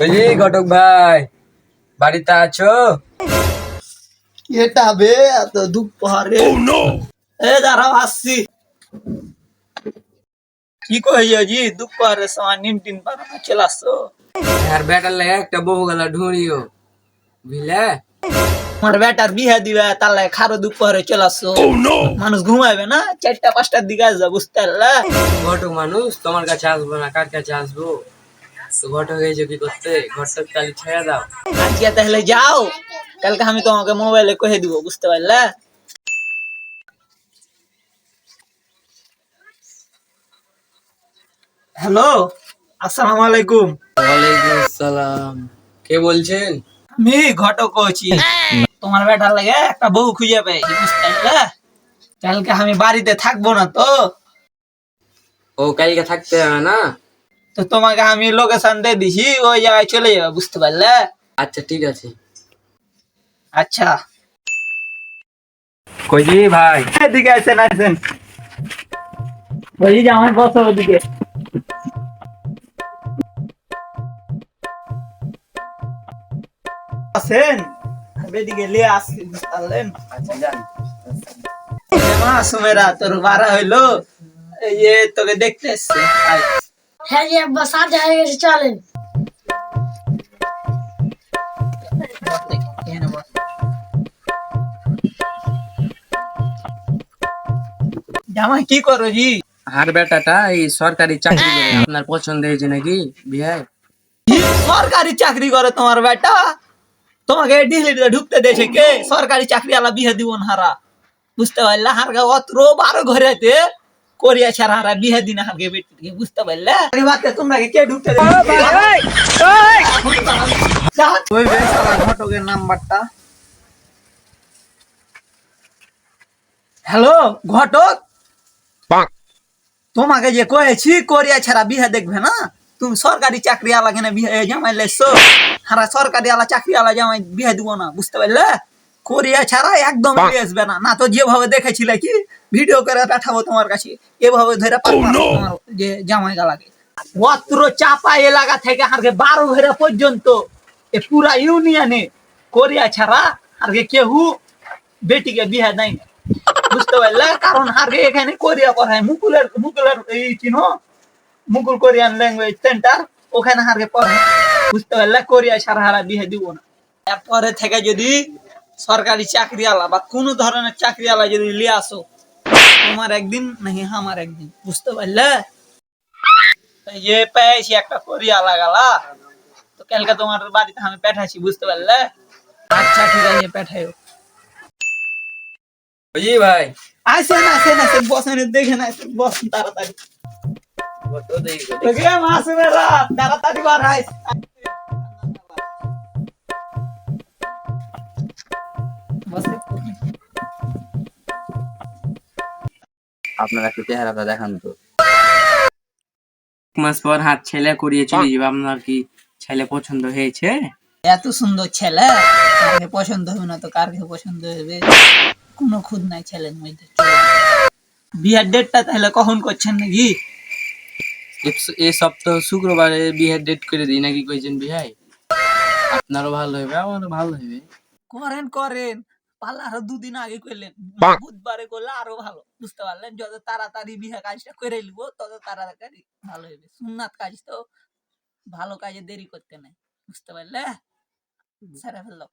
বুঝলি ঘটক ভাই, বাড়িতে আছো? এটা বে এত দুপুরে দাঁড়াও আসছি। কি কইছো জি দুপুরে সময় নিম টিন পারানো চলে আসছো? আর বেটার লাগে একটা বহু গলা ঢুঁড়িও, বুঝলে? আমার বেটার বিয়ে দিবে তার লাগে খারো দুপুরে চলে আসছো। মানুষ ঘুমাইবে না, 4টা 5টার দিকে আসবে, বুঝতে পারলে? ঘটক মানুষ, তোমার কাছে আসবো না কার কাছে আসবো? তো ঘটক হয়েছে কি করতে, ঘটক কালি ছেড়ে দাও। আজকে তাহলে যাও, কালকে আমি তোমাকে মোবাইলে কহে দিব, বুঝতে পারলে? হ্যালো, আসসালামু আলাইকুম। ওয়ালাইকুম আসসালাম। কে বলছেন? আমি ঘটক কইছি। তোমার বেটার লাগে একটা বউ খুঁজে পেয়েছি, বুঝতে পারলে? কালকে আমি বাড়িতে থাকবো না তো, ও কালকে থাকতে হবে না? তো তোমাকে আমি লোকেশন দিয়ে দিছি, ওই জায়গায় চলে যাবে, বুঝতে পারলে? আচ্ছা ঠিক আছে। আচ্ছা, কইজি ভাই, এদিকে আসেন আসেন। বলি যে আমার বস ওদিকে আসেন, এদিকে লিয়ে আসছি, বুঝতে পারলেন? আচ্ছা যান। মাসুমেরা তোর বাড়া হইলো, এই যে তোকে দেখতে এসছে। আয়। হ্যাঁ জি আব্বা, সাথে হয়ে গেছে, চলেন। এখানে বস। জামাই কি করো জি? আর বেটাটা এই সরকারি চাকরি করে, আপনার পছন্দ হয়েছে নাকি বিয়ে? কি সরকারি চাকরি করে তোমার বেটা? তোমাকে ডিগ্রিতে ঢুকতে দেছে কে? সরকারি চাকরি আলা বিয়ে দিব না হারা, বুঝতে পারলে? হারগা অত্র 12 ঘরেতে করিয়া ছাড়া হারা বিয়ে দিন হারগে বেটি, বুঝতে পারলে? আরে বাতে তোমরা কে ঢুকতে দেছে? ওই বে শালা ঘটকের নাম্বারটা। হ্যালো ঘটক, তোমাকে যে কয়েছি করিয়া ছাড়া বিয়ে দেখবে না, তুমি সরকারি চাকরি আলা কেন বিয়ে জামাই লেছো? হারা সরকারি আলা চাকরি আলা জামাই বিয়ে দিব না, বুঝতে পারলে? করিয়া ছাড়া একদম বিয়ে আসবে না, না তো যেভাবে দেখেছিলে কি ভিডিও করে পাঠাবো তোমার কাছে, এভাবে ধরে পাঠাবো তোমার যে জামাই গালাকে। অত্র চাপা এলাকা থেকে হারকে 12 ঘরে পর্যন্ত এ পুরা ইউনিয়নে করিয়া ছাড়া হারকে কেহু বেটিকে বিয়ে দেয় না, বুঝতে পারলে? কারণ হারকে এখানে কোরিয়া পড়ায়, মুকুলের মুকুলের এই চিনো, মুকুল কোরিয়ান ল্যাঙ্গুয়েজ সেন্টার, ওখানে হারকে পড়ে, বুঝতে পারলে? কোরিয়া ছাড়া হারা বিয়ে দিব না। এরপরে থেকে যদি সরকারি চাকরি আলা বা কোনো ধরনের চাকরি আলা যদি লিয়ে আসো, তোমার একদিন নাকি আমার একদিন, বুঝতে পারলে? এই যে পেয়েছি একটা কোরিয়া লাগালা, তো কালকে তোমার বাড়িতে আমি পাঠাইছি, বুঝতে পারলে? আচ্ছা ঠিক আছে, পাঠাইও। বুঝলি ভাই, আসেন আসেন আসেন, বসেন, দেখেন, আসেন বসেন তাড়াতাড়ি। ঘটক দেখি তো ওকে মাসুমেরা তাড়াতাড়ি বাড়াইস। বসে। আপনার একটু চেহারাটা দেখান তো। 1 মাস পর হাত ছেলে করিয়ে চলে যাবে, আপনার কি ছেলে পছন্দ হয়েছে? এত সুন্দর ছেলে, কারকে পছন্দ হবে না তো কারকে পছন্দ হবে? কোনো খুদ নাই ছেলের মধ্যে। বিয়ের ডেটটা তাহলে কখন করছেন নাকি? এই সপ্তাহ শুক্রবারে বিয়ের ডেট করে দিই নাকি কইছেন বিহাই? আপনারও ভালো হবে, আমারও ভালো হবে। করেন করেন, পাল্লা আরো 2 দিন আগে করলেন, বুধবারে করলে আরো ভালো, বুঝতে পারলেন? যত তাড়াতাড়ি বিয়ে কাজটা করে নিব তত তাড়াতাড়ি ভালো হবে। সুন্নাত কাজ তো, ভালো কাজে দেরি করতে নাই, বুঝতে পারলে? সেরে ফেললো।